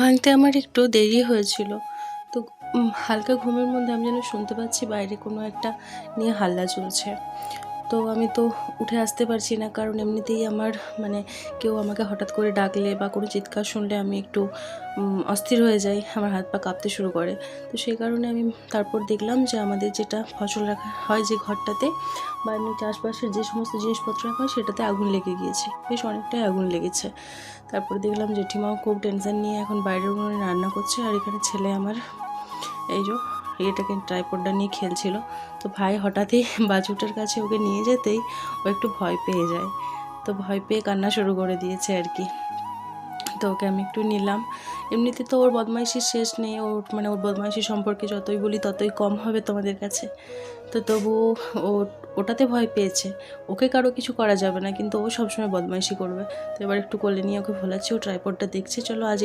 ভাঙতে আমার একটু দেরি হয়েছিল। তো হালকা ঘুমের মধ্যে আমি যেন শুনতে পাচ্ছি বাইরে কোনো একটা নিয়ে হাল্লা চলছে। তো আমি তো উঠে আসতে পারছি না, কারণ এমনিতেই আমার মানে কেউ আমাকে হঠাৎ করে ডাকলে বা কোনো চিৎকার শুনলে আমি একটু অস্থির হয়ে যাই, আমার হাত পা কাঁপতে শুরু করে। তো সেই কারণে আমি তারপর দেখলাম যে আমাদের যেটা ফসল রাখা হয় যে ঘরটাতে বা এমনি চাষবাসের যে সমস্ত জিনিসপত্র রাখা হয় সেটাতে আগুন লেগে গিয়েছে, বেশ অনেকটাই আগুন লেগেছে। তারপরে দেখলাম জেঠিমাও খুব টেনশন নিয়ে এখন বাইরের উনুনে রান্না করছে, আর এখানে ছেলে আমার এই যে এটাকে ট্রাইপডটা নিয়ে খেলছিল। তো ভাই হঠাৎই বাছুরটার কাছে ওকে নিয়ে যেতেই ও একটু ভয় পেয়ে যায়, তো ভয় পেয়ে কান্না শুরু করে দিয়েছে আর কি। তো ওকে আমি একটু নিলাম। এমনিতে তো ওর বদমাইশির শেষ নেই, ওর মানে ওর বদমাইশি সম্পর্কে যতই বলি ততই কম হবে তোমাদের কাছে। তো তবুও ও ওটাতে ভয় পেয়েছে, ওকে কারো কিছু করা যাবে না, কিন্তু ও সবসময় বদমাইশি করবে। তো এবার একটু কোলে নিয়ে ওকে ভোলাচ্ছি, ও ট্রাইপডটা দেখছে। চলো আজ